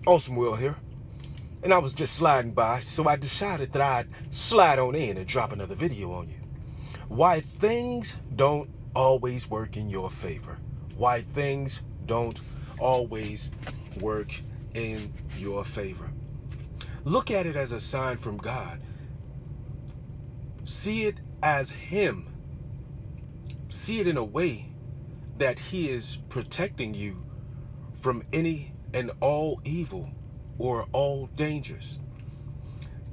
AwesomeWill here. And I was just sliding by, so I decided that I'd slide on in and drop another video on you. Why things don't always work in your favor. Why things don't always work in your favor. Look at it as a sign from God. See it as Him. See it in a way that He is protecting you from any and all evil or all dangers.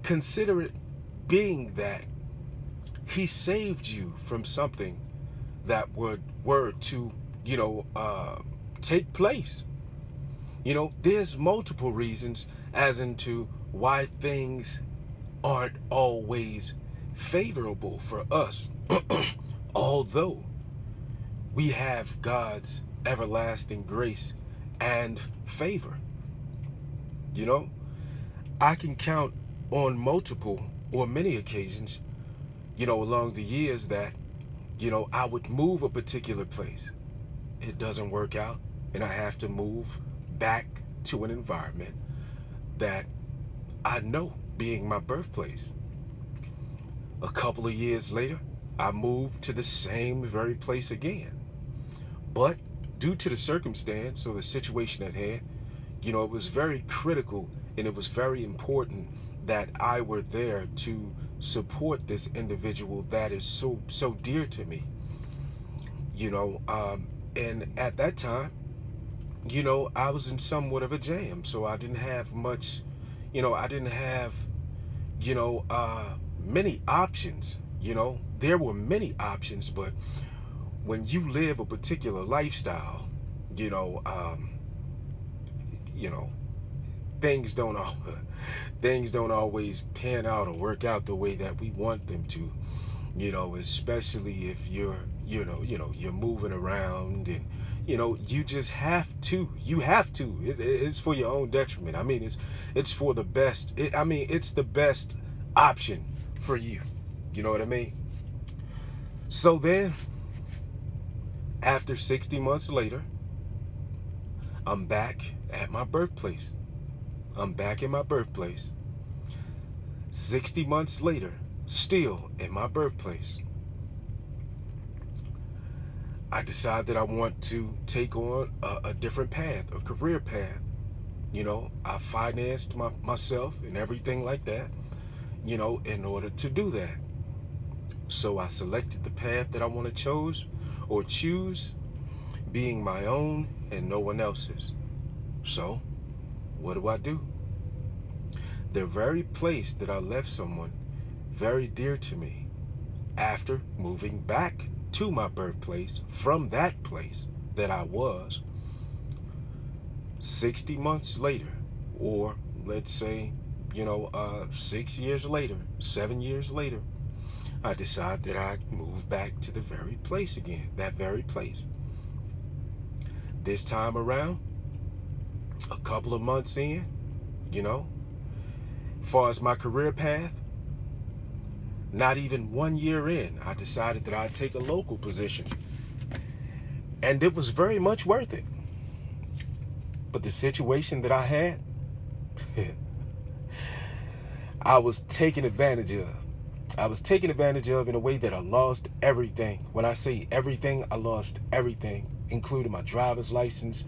Consider it being that He saved you from something that were to, take place. There's multiple reasons as into why things aren't always favorable for us, although we have God's everlasting grace and favor. I can count on multiple or many occasions, along the years that, I would move a particular place. It doesn't work out, and I have to move back to an environment that I know being my birthplace. A couple of years later, I moved to the same very place again. But due to the circumstance or the situation at hand, it was very critical and it was very important that I were there to support this individual that is so dear to me. And at that time, I was in somewhat of a jam, so I didn't have much, I didn't have, many options. There were many options, but when you live a particular lifestyle, things don't always pan out or work out the way that we want them to. Especially if you're moving around and you just have to. It's for your own detriment. I mean, it's for the best. It's the best option for you. You know what I mean? So then, after 60 months later, I'm back at my birthplace. I'm back in my birthplace. 60 months later, still in my birthplace. I decide that I want to take on a different path, a career path. I financed myself and everything like that, in order to do that. So I selected the path that I want to choose, being my own and no one else's. So, what do? The very place that I left someone very dear to me, after moving back to my birthplace from that place that I was, 60 months later, or let's say, 6 years later, 7 years later, I decide that I'd move back to the very place again, that very place. This time around, a couple of months in, as far as my career path, not even 1 year in, I decided that I'd take a local position. And it was very much worth it. But the situation that I had, I was taken advantage of. I was taken advantage of in a way that I lost everything. When I say everything, I lost everything, including my driver's license.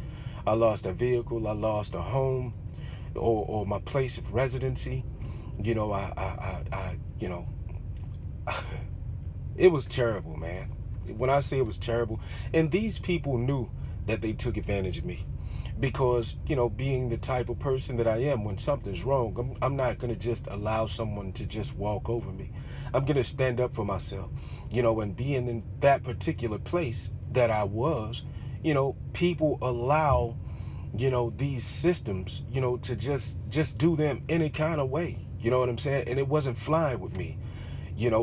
I lost a vehicle. I lost a home, or my place of residency. It was terrible, man. When I say it was terrible, and these people knew that they took advantage of me. Because, being the type of person that I am, when something's wrong, I'm not going to just allow someone to just walk over me. I'm going to stand up for myself, and being in that particular place that I was, people allow, these systems, to just do them any kind of way. You know what I'm saying? And it wasn't flying with me,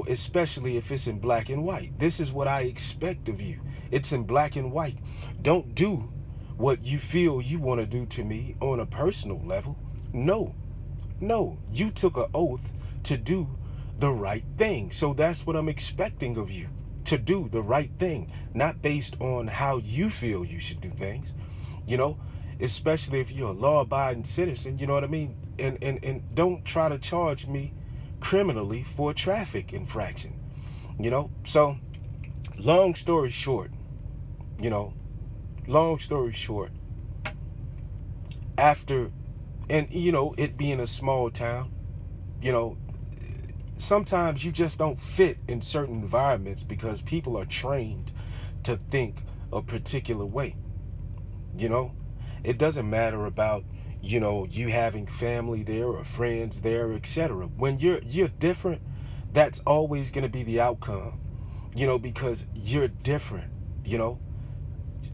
especially if it's in black and white. This is what I expect of you. It's in black and white. Don't do what you feel you want to do to me on a personal level. No, you took an oath to do the right thing. So that's what I'm expecting of you, to do the right thing, not based on how you feel you should do things. especially if you're a law-abiding citizen, you know what I mean? And don't try to charge me criminally for a traffic infraction, you know? So, long story short, you know, long story short, after, and you know, it being a small town, you know, sometimes you just don't fit in certain environments because people are trained to think a particular way, you know. It doesn't matter about, you know, you having family there or friends there, etc. When you're different, that's always going to be the outcome, you know, because you're different, you know.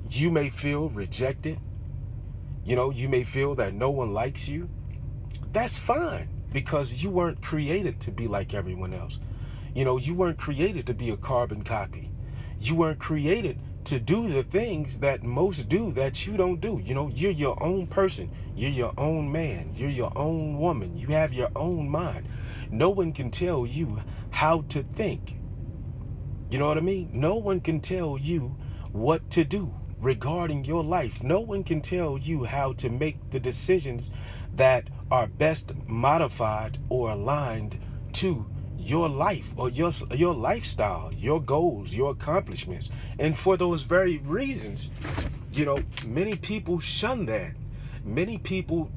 You may feel rejected, you know, you may feel that no one likes you. That's fine, because you weren't created to be like everyone else. You know, you weren't created to be a carbon copy. You weren't created to do the things that most do that you don't do. You know, you're your own person. You're your own man. You're your own woman. You have your own mind. No one can tell you how to think. You know what I mean? No one can tell you what to do regarding your life. No one can tell you how to make the decisions that are best modified or aligned to your life or your lifestyle, your goals, your accomplishments. And for those very reasons, you know, many people shun that. Many people,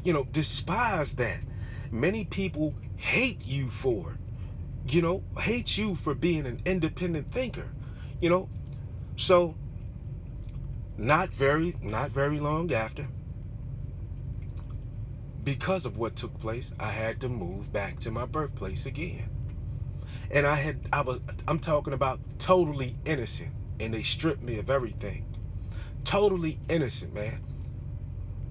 you know, despise that. Many people hate you for it. You know, hate you for being an independent thinker. You know, so not very long after, because of what took place, I had to move back to my birthplace again. And I'm talking about totally innocent, and they stripped me of everything. Totally innocent, man.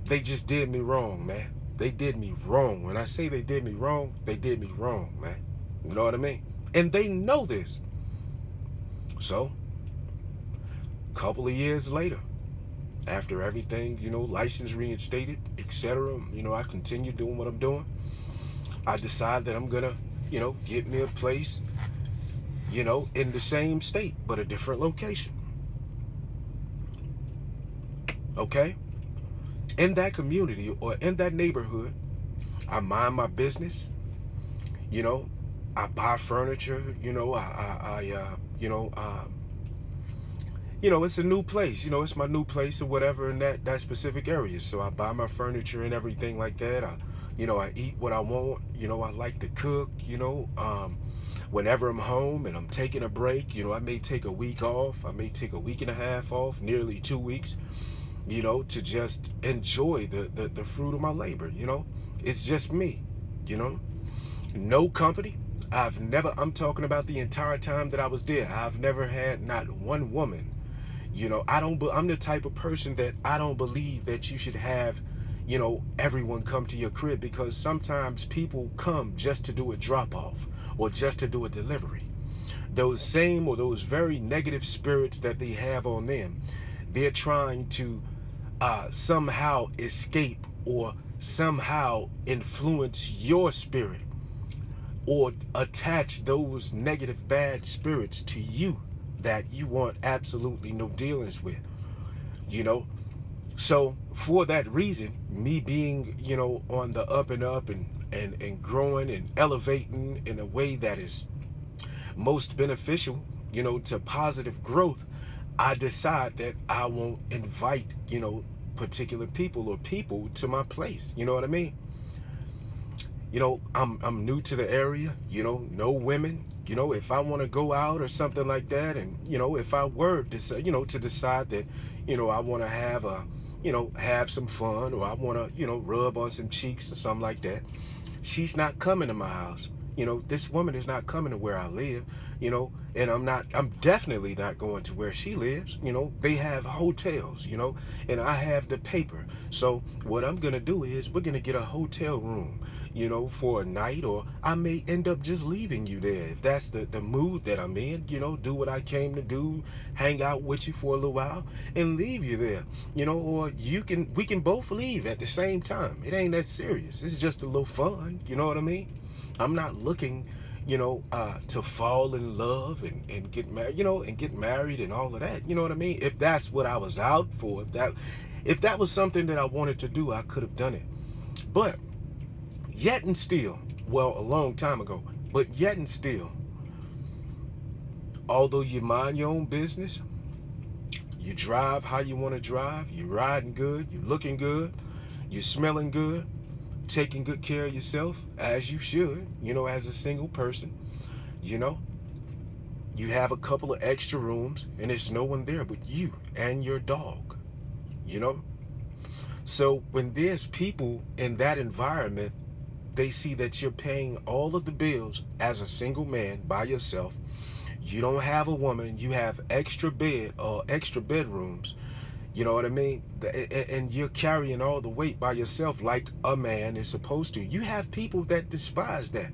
They just did me wrong, man. They did me wrong. When I say they did me wrong, they did me wrong, man. You know what I mean? And they know this. So, a couple of years later, after everything, you know, license reinstated, etc., you know, I continue doing what I'm doing. I decide that I'm gonna, you know, get me a place, you know, in the same state, but a different location. Okay? In that community or in that neighborhood, I mind my business. You know, I buy furniture. You know, you know, it's a new place. You know, it's my new place or whatever in that specific area. So I buy my furniture and everything like that. You know, I eat what I want. You know, I like to cook. You know, whenever I'm home and I'm taking a break, you know, I may take a week off. I may take a week and a half off, nearly 2 weeks. You know, to just enjoy the fruit of my labor. You know, it's just me. You know, no company. I'm talking about the entire time that I was there. I've never had not one woman. You know, I'm the type of person that I don't believe that you should have, you know, everyone come to your crib, because sometimes people come just to do a drop off or just to do a delivery. Those very negative spirits that they have on them, they're trying to somehow escape or somehow influence your spirit or attach those negative bad spirits to you that you want absolutely no dealings with, you know. So for that reason, me being, you know, on the up and up and growing and elevating in a way that is most beneficial, you know, to positive growth, I decide that I won't invite, you know, particular people or people to my place. You know what I mean? You know, I'm new to the area, you know, no women. You know, if I want to go out or something like that, and, you know, if I were to, you know, to decide that, you know, I want to have have some fun, or I want to, you know, rub on some cheeks or something like that, she's not coming to my house. You know, this woman is not coming to where I live, you know, and I'm definitely not going to where she lives. You know, they have hotels, you know, and I have the paper. So what I'm going to do is we're going to get a hotel room, you know, for a night, or I may end up just leaving you there. If that's the mood that I'm in, you know, do what I came to do, hang out with you for a little while and leave you there, you know, or we can both leave at the same time. It ain't that serious. It's just a little fun. You know what I mean? I'm not looking, you know, to fall in love and get married, you know, and get married and all of that. You know what I mean? If that's what I was out for, If that was something that I wanted to do, I could have done it. But yet and still, well, a long time ago, but yet and still, although you mind your own business, you drive how you want to drive, you're riding good, you're looking good, you're smelling good, taking good care of yourself, as you should, as a single person, you know, you have a couple of extra rooms and there's no one there but you and your dog, you know. So when there's people in that environment, they see that you're paying all of the bills as a single man by yourself. You don't have a woman, you have extra bed or extra bedrooms, you know what I mean? And you're carrying all the weight by yourself like a man is supposed to. You have people that despise that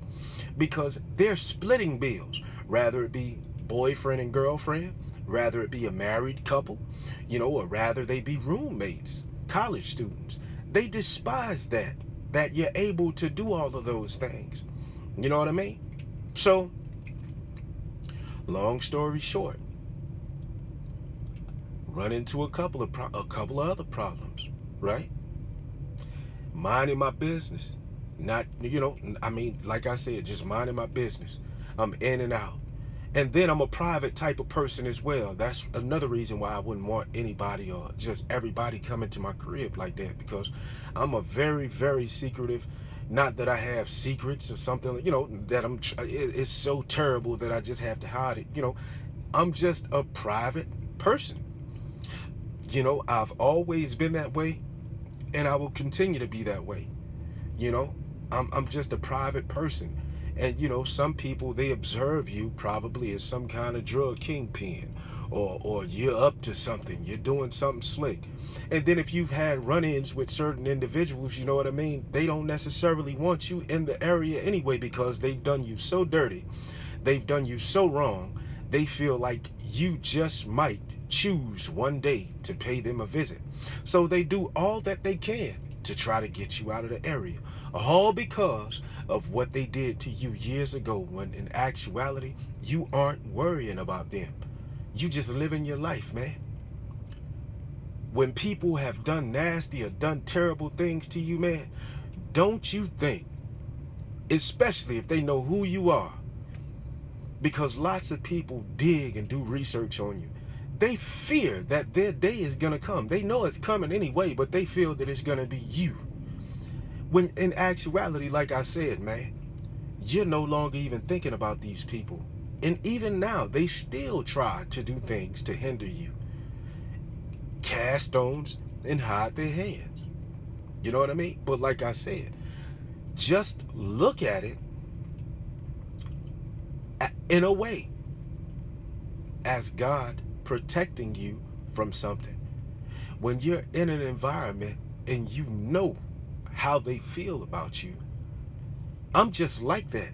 because they're splitting bills, rather it be boyfriend and girlfriend, rather it be a married couple, or rather they be roommates, college students. They despise that you're able to do all of those things. You know what I mean? So, long story short, run into a couple of other problems, right? Minding my business, not like I said, just minding my business. I'm in and out, and then I'm a private type of person as well. That's another reason why I wouldn't want anybody or just everybody coming to my crib like that, because I'm a very, very secretive. Not that I have secrets or something, that it's so terrible that I just have to hide it. I'm just a private person. I've always been that way, and I will continue to be that way. I'm just a private person. And, some people, they observe you probably as some kind of drug kingpin, or you're up to something, you're doing something slick. And then if you've had run-ins with certain individuals, you know what I mean? They don't necessarily want you in the area anyway, because they've done you so dirty. They've done you so wrong. They feel like you just might choose one day to pay them a visit. So they do all that they can to try to get you out of the area. All because of what they did to you years ago, when in actuality, you aren't worrying about them. You just living your life, man. When people have done nasty or done terrible things to you, man, don't you think, especially if they know who you are, because lots of people dig and do research on you. They fear that their day is going to come. They know it's coming anyway, but they feel that it's going to be you. When in actuality, like I said, man, you're no longer even thinking about these people. And even now, they still try to do things to hinder you. Cast stones and hide their hands. You know what I mean? But like I said, just look at it in a way as God protecting you from something. When you're in an environment and you know how they feel about you, I'm just like that.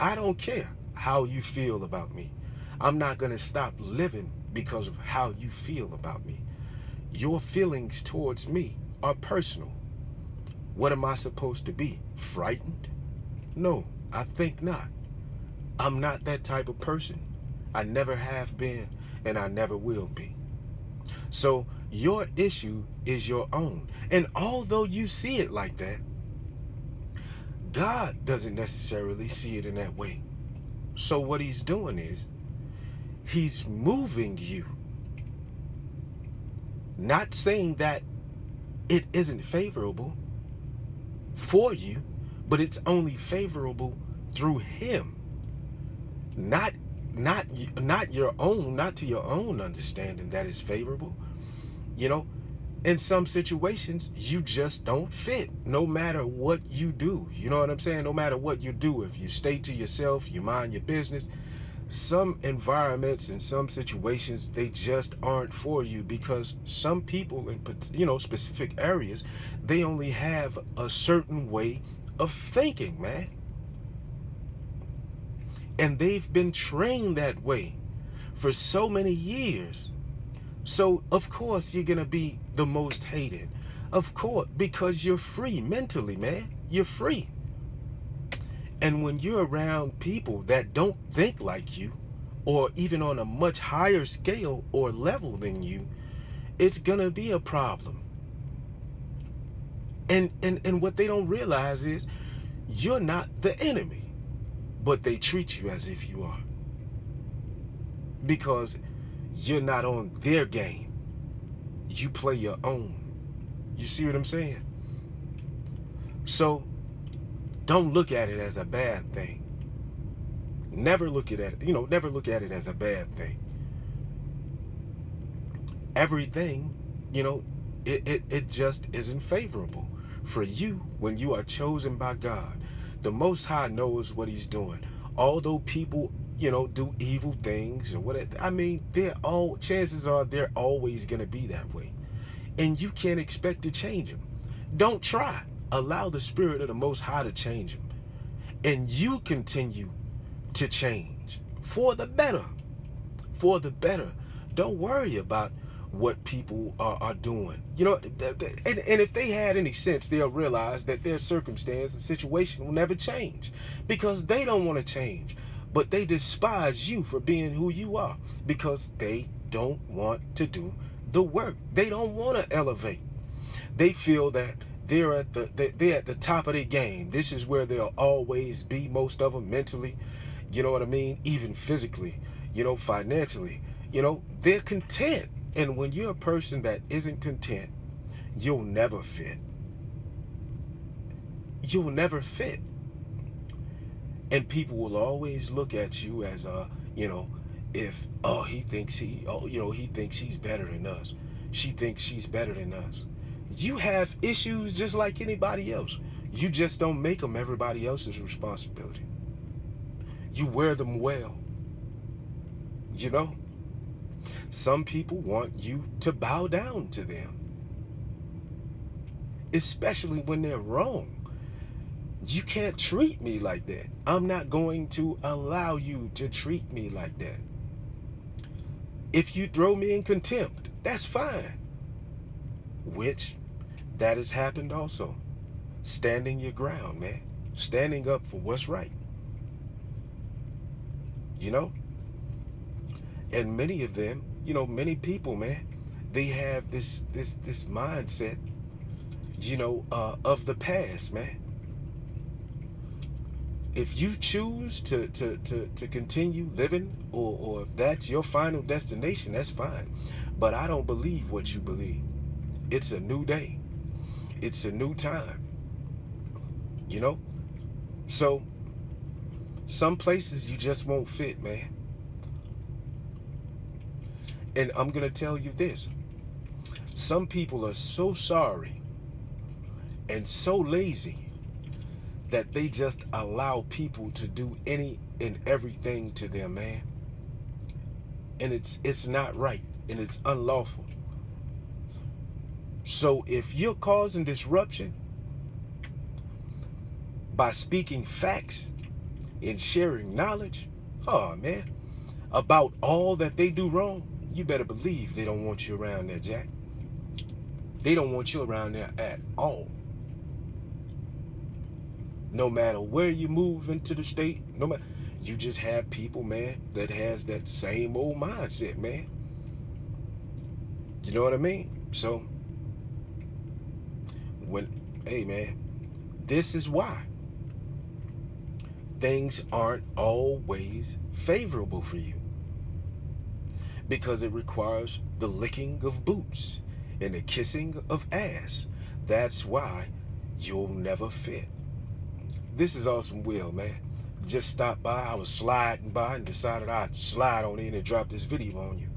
I don't care how you feel about me. I'm not going to stop living because of how you feel about me. Your feelings towards me are personal. What am I supposed to be? Frightened? No, I think not. I'm not that type of person. I never have been, and I never will be. So your issue is your own. And although you see it like that, God doesn't necessarily see it in that way. So what he's doing is, he's moving you. Not saying that it isn't favorable for you, but it's only favorable through him. Not your own, not to your own understanding that is favorable. In some situations, you just don't fit, no matter what you do. You know what I'm saying? No matter what you do, if you stay to yourself, you mind your business, some environments and some situations, they just aren't for you, because some people in specific areas, they only have a certain way of thinking, man. And they've been trained that way for so many years. So, of course, you're going to be the most hated. Of course, because you're free mentally, man. You're free. And when you're around people that don't think like you, or even on a much higher scale or level than you, it's gonna be a problem. And what they don't realize is you're not the enemy, but they treat you as if you are, because you're not on their game. You play your own. You see what I'm saying? So don't look at it as a bad thing. Never look at it, never look at it as a bad thing. Everything, it just isn't favorable for you when you are chosen by God. The Most High knows what He's doing. Although people, do evil things or whatever, chances are they're always going to be that way. And you can't expect to change them. Don't try. Allow the Spirit of the Most High to change them. And you continue to change for the better. For the better. Don't worry about what people are doing. And if they had any sense, they'll realize that their circumstance and situation will never change, because they don't want to change. But they despise you for being who you are, because they don't want to do the work. They don't want to elevate. They feel that they're at the top of their game. This is where they'll always be, most of them mentally, you know what I mean, even physically, financially. They're content. And when you're a person that isn't content, you'll never fit. You'll never fit. And people will always look at you as he thinks he's better than us. She thinks she's better than us. You have issues just like anybody else. You just don't make them everybody else's responsibility. You wear them well. Some people want you to bow down to them, especially when they're wrong. You can't treat me like that. I'm not going to allow you to treat me like that. If you throw me in contempt, that's fine. Which, that has happened also. Standing your ground, man. Standing up for what's right. And many of them, many people, man, they have this mindset, of the past, man. If you choose to continue living, or if that's your final destination, that's fine. But I don't believe what you believe. It's a new day. It's a new time. So some places you just won't fit, man. And I'm going to tell you this. Some people are so sorry and so lazy that they just allow people to do any and everything to them, man. And it's not right, and it's unlawful. So if you're causing disruption by speaking facts and sharing knowledge, man, about all that they do wrong, you better believe they don't want you around there, Jack. They don't want you around there at all. No matter where you move into the state, you just have people, man, that has that same old mindset, man. You know what I mean? So, hey, man, this is why things aren't always favorable for you. Because it requires the licking of boots and the kissing of ass. That's why you'll never fit. This is AwesomeWill, man. Just stopped by. I was sliding by and decided I'd slide on in and drop this video on you.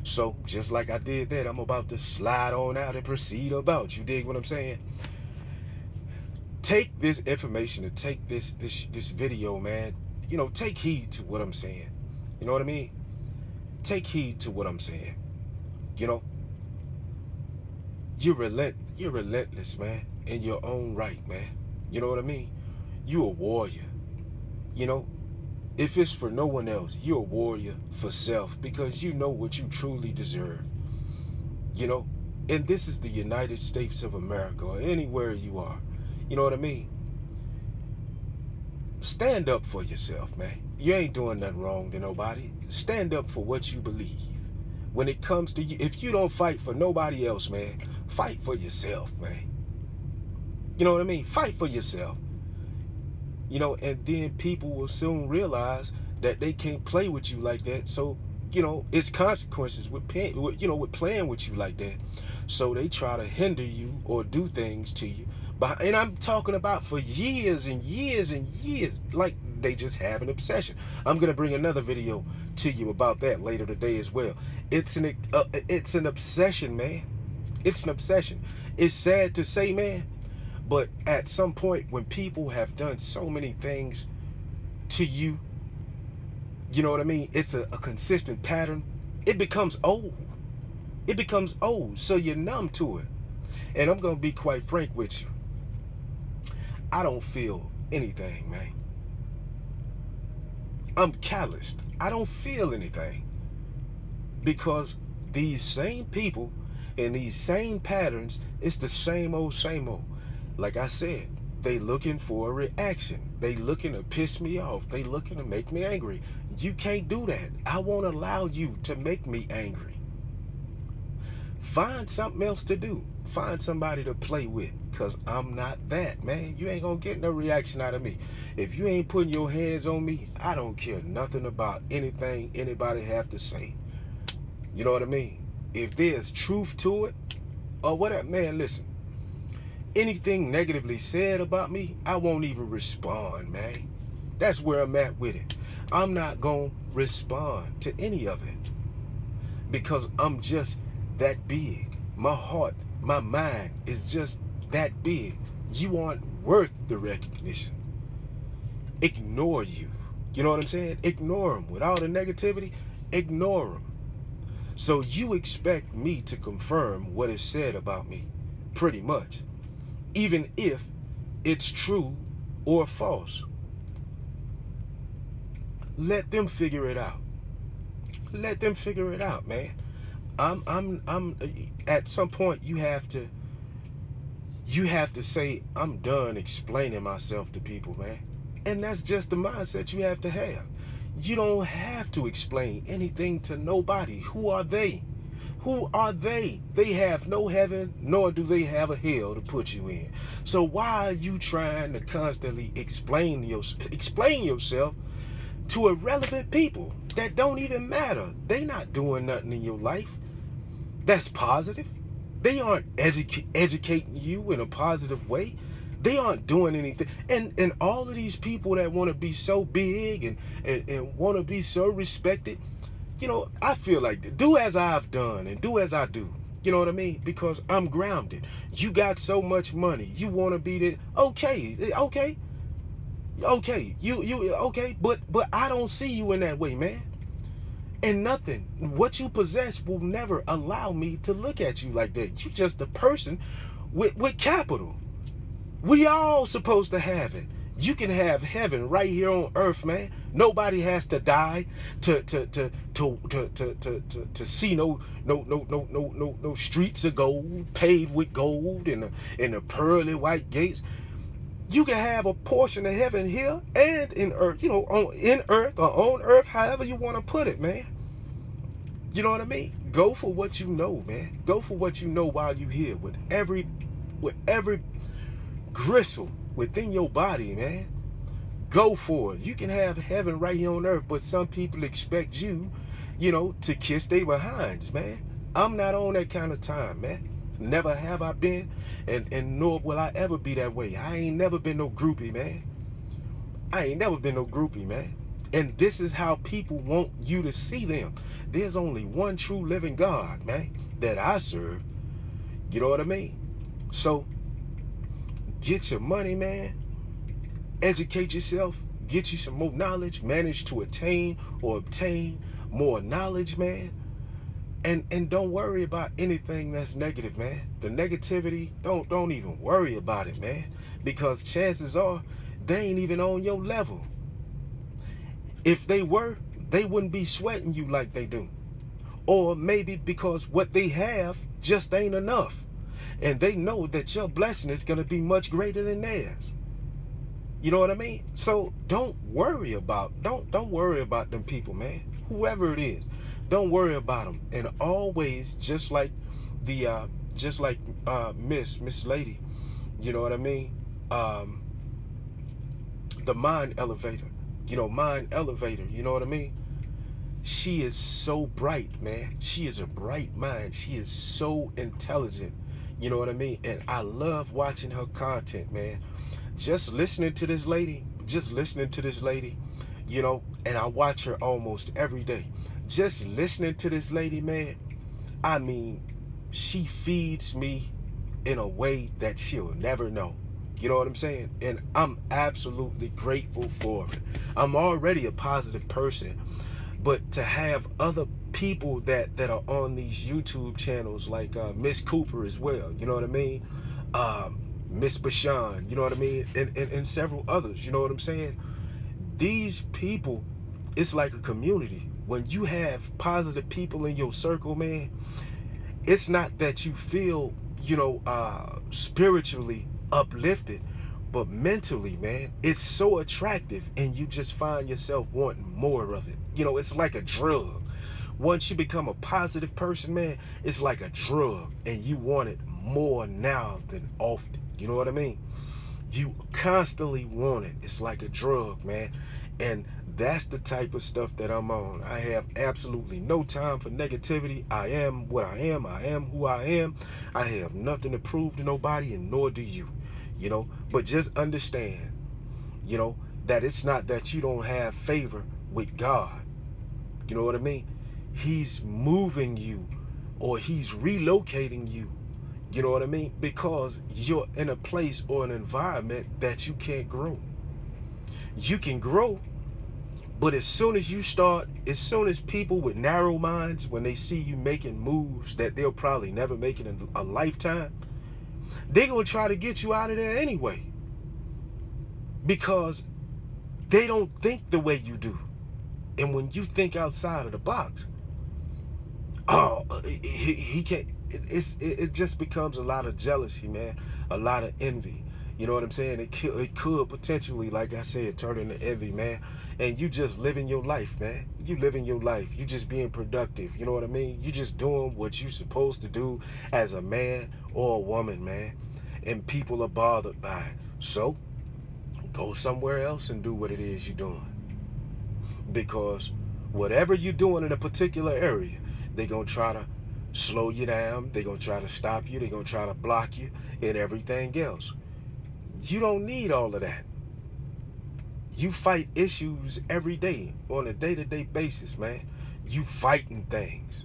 So, just like I did that, I'm about to slide on out and proceed about. You dig what I'm saying? Take this information and take this video, man. Take heed to what I'm saying. You know what I mean? Take heed to what I'm saying. You're relentless, man, in your own right, man. You know what I mean? You a warrior. If it's for no one else, you're a warrior for self, because you know what you truly deserve. And this is the United States of America, or anywhere you are. You know what I mean? Stand up for yourself, man. You ain't doing nothing wrong to nobody. Stand up for what you believe. when it comes to you, if you don't fight for nobody else, man, fight for yourself, man. You know what I mean? Fight for yourself. You know, and then people will soon realize that they can't play with you like that. So, you know, it's consequences with playing with you like that. So they try to hinder you or do things to you. And I'm talking about for years and years and years, like they just have an obsession. I'm gonna bring another video to you about that later today as well. It's an obsession, man. It's an obsession. It's sad to say, man, but at some point when people have done so many things to you, you know what I mean? It's a consistent pattern. It becomes old. It becomes old, so you're numb to it. And I'm gonna be quite frank with you. I don't feel anything, man. I'm calloused. I don't feel anything. Because these same people and these same patterns, it's the same old, same old. Like I said, they looking for a reaction. They looking to piss me off. They looking to make me angry. You can't do that. I won't allow you to make me angry. Find something else to do. Find somebody to play with, because I'm not that, man. You ain't gonna get no reaction out of me. If you ain't putting your hands on me, I don't care nothing about anything anybody have to say. You know what I mean? If there's truth to it, or whatever, man, listen. Anything negatively said about me, I won't even respond, man. That's where I'm at with it. I'm not gonna respond to any of it, because I'm just that big. My heart, my mind is just that big. You aren't worth the recognition. Ignore you. You know what I'm saying? Ignore them. With all the negativity, ignore them. So you expect me to confirm what is said about me, pretty much, even if it's true or false. Let them figure it out. Let them figure it out, man. I'm at some point you have to say, I'm done explaining myself to people, man. And that's just the mindset you have to have. You don't have to explain anything to nobody. Who are they? Who are they? They have no heaven, nor do they have a hell to put you in. So why are you trying to constantly explain yourself to irrelevant people that don't even matter? They not doing nothing in your life that's positive. They aren't educating you in a positive way. They aren't doing anything. And all of these people that want to be so big and want to be so respected, you know, I feel like, do as I've done and do as I do. You know what I mean? Because I'm grounded. You got so much money. You want to be the okay. You okay, but I don't see you in that way, man. And nothing, what you possess will never allow me to look at you like that. You just a person with capital. We all supposed to have it. You can have heaven right here on earth, man. Nobody has to die to see no streets of gold paved with gold and the pearly white gates. You can have a portion of heaven here and in earth, you know, in earth or on earth, however you want to put it, man. You know what I mean? Go for what you know, man. Go for what you know while you're here, with every gristle within your body, man. Go for it. You can have heaven right here on earth, but some people expect you, you know, to kiss their behinds, man. I'm not on that kind of time, man. Never have I been, and nor will I ever be that way. I ain't never been no groupie, man. I ain't never been no groupie, man. And this is how people want you to see them. There's only one true living God, man, that I serve. You know what I mean? So, get your money, man. Educate yourself. Get you some more knowledge. Manage to attain or obtain more knowledge, man. And don't worry about anything that's negative, man. The negativity, don't even worry about it, man. Because chances are they ain't even on your level. If they were, they wouldn't be sweating you like they do. Or maybe because what they have just ain't enough. And they know that your blessing is going to be much greater than theirs. You know what I mean? So don't worry about them people, man. Whoever it is. Don't worry about them. And always, just like the Miss Lady, you know what I mean? The mind elevator, mind elevator, you know what I mean? She is so bright, man. She is a bright mind. She is so intelligent, you know what I mean? And I love watching her content, man. Just listening to this lady, and I watch her almost every day. Just listening to this lady, man, I mean, she feeds me in a way that she'll never know. You know what I'm saying? And I'm absolutely grateful for it. I'm already a positive person, but to have other people that are on these YouTube channels, like Miss Cooper as well, you know what I mean? Miss Bashan, you know what I mean? And several others, you know what I'm saying? These people, it's like a community. When you have positive people in your circle, man, it's not that you feel, spiritually uplifted, but mentally, man, it's so attractive, and you just find yourself wanting more of it. It's like a drug. Once you become a positive person, man, it's like a drug, and you want it more now than often. You know what I mean? You constantly want it. It's like a drug, man. And that's the type of stuff that I'm on. I have absolutely no time for negativity. I am what I am. I am who I am. I have nothing to prove to nobody, and nor do you. But just understand, that it's not that you don't have favor with God. You know what I mean? He's moving you, or he's relocating you. You know what I mean? Because you're in a place or an environment that you can't grow. You can grow, but as soon as people with narrow minds, when they see you making moves that they'll probably never make in a lifetime, they're going to try to get you out of there anyway. Because they don't think the way you do. And when you think outside of the box, he can't. It just becomes a lot of jealousy, man. A lot of envy. You know what I'm saying? It could potentially, like I said, turn into envy, man. And you just living your life, man. You living your life. You just being productive. You know what I mean? You just doing what you supposed to do as a man or a woman, man. And people are bothered by it. So, go somewhere else and do what it is you're doing. Because whatever you're doing in a particular area, they're going to try to slow you down. They're going to try to stop you. They're going to try to block you and everything else. You don't need all of that. You fight issues every day on a day-to-day basis, man. You fighting things.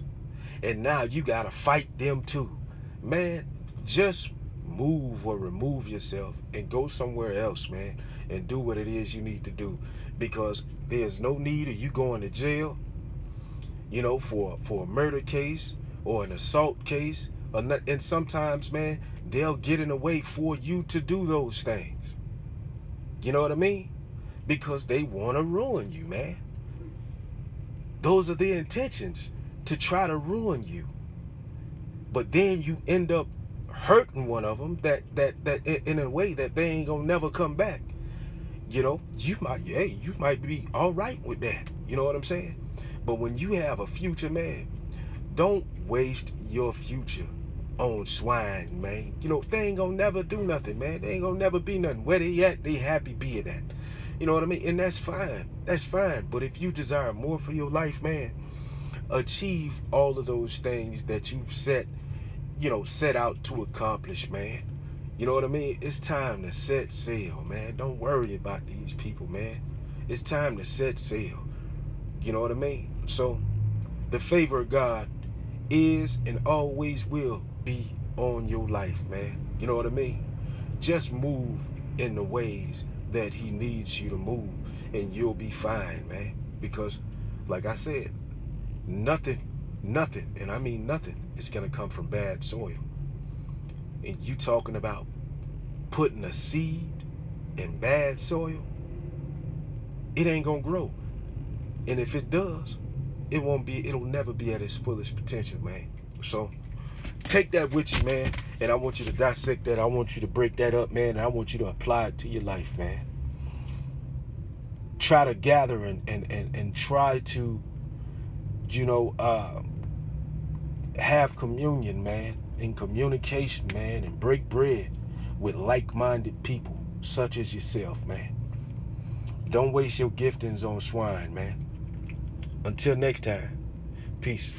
And now you got to fight them too. Man, just move or remove yourself and go somewhere else, man, and do what it is you need to do. Because there's no need of you going to jail, for a murder case or an assault case. And sometimes, man, they'll get in the way for you to do those things. You know what I mean? Because they want to ruin you, man. Those are their intentions, to try to ruin you. But then you end up hurting one of them that in a way that they ain't gonna never come back. You might be all right with that. You know what I'm saying? But when you have a future, man, don't waste your future on swine, man. They ain't gonna never do nothing, man. They ain't gonna never be nothing. Where they at, they happy being at. You know what I mean? And that's fine. That's fine. But if you desire more for your life, man, achieve all of those things that you've set out to accomplish, man. You know what I mean? It's time to set sail, man. Don't worry about these people, man. It's time to set sail. You know what I mean? So, the favor of God is and always will be on your life, man. You know what I mean? Just move in the ways that he needs you to move, and you'll be fine, man. Because, like I said, nothing, and I mean nothing, is going to come from bad soil. And you talking about putting a seed in bad soil, it ain't going to grow. And if it does, it'll never be at its fullest potential, man. So, take that with you, man, and I want you to dissect that. I want you to break that up, man, and I want you to apply it to your life, man. Try to gather and try you know, have communion, man, and communication, man, and break bread with like-minded people such as yourself, man. Don't waste your giftings on swine, man. Until next time, peace.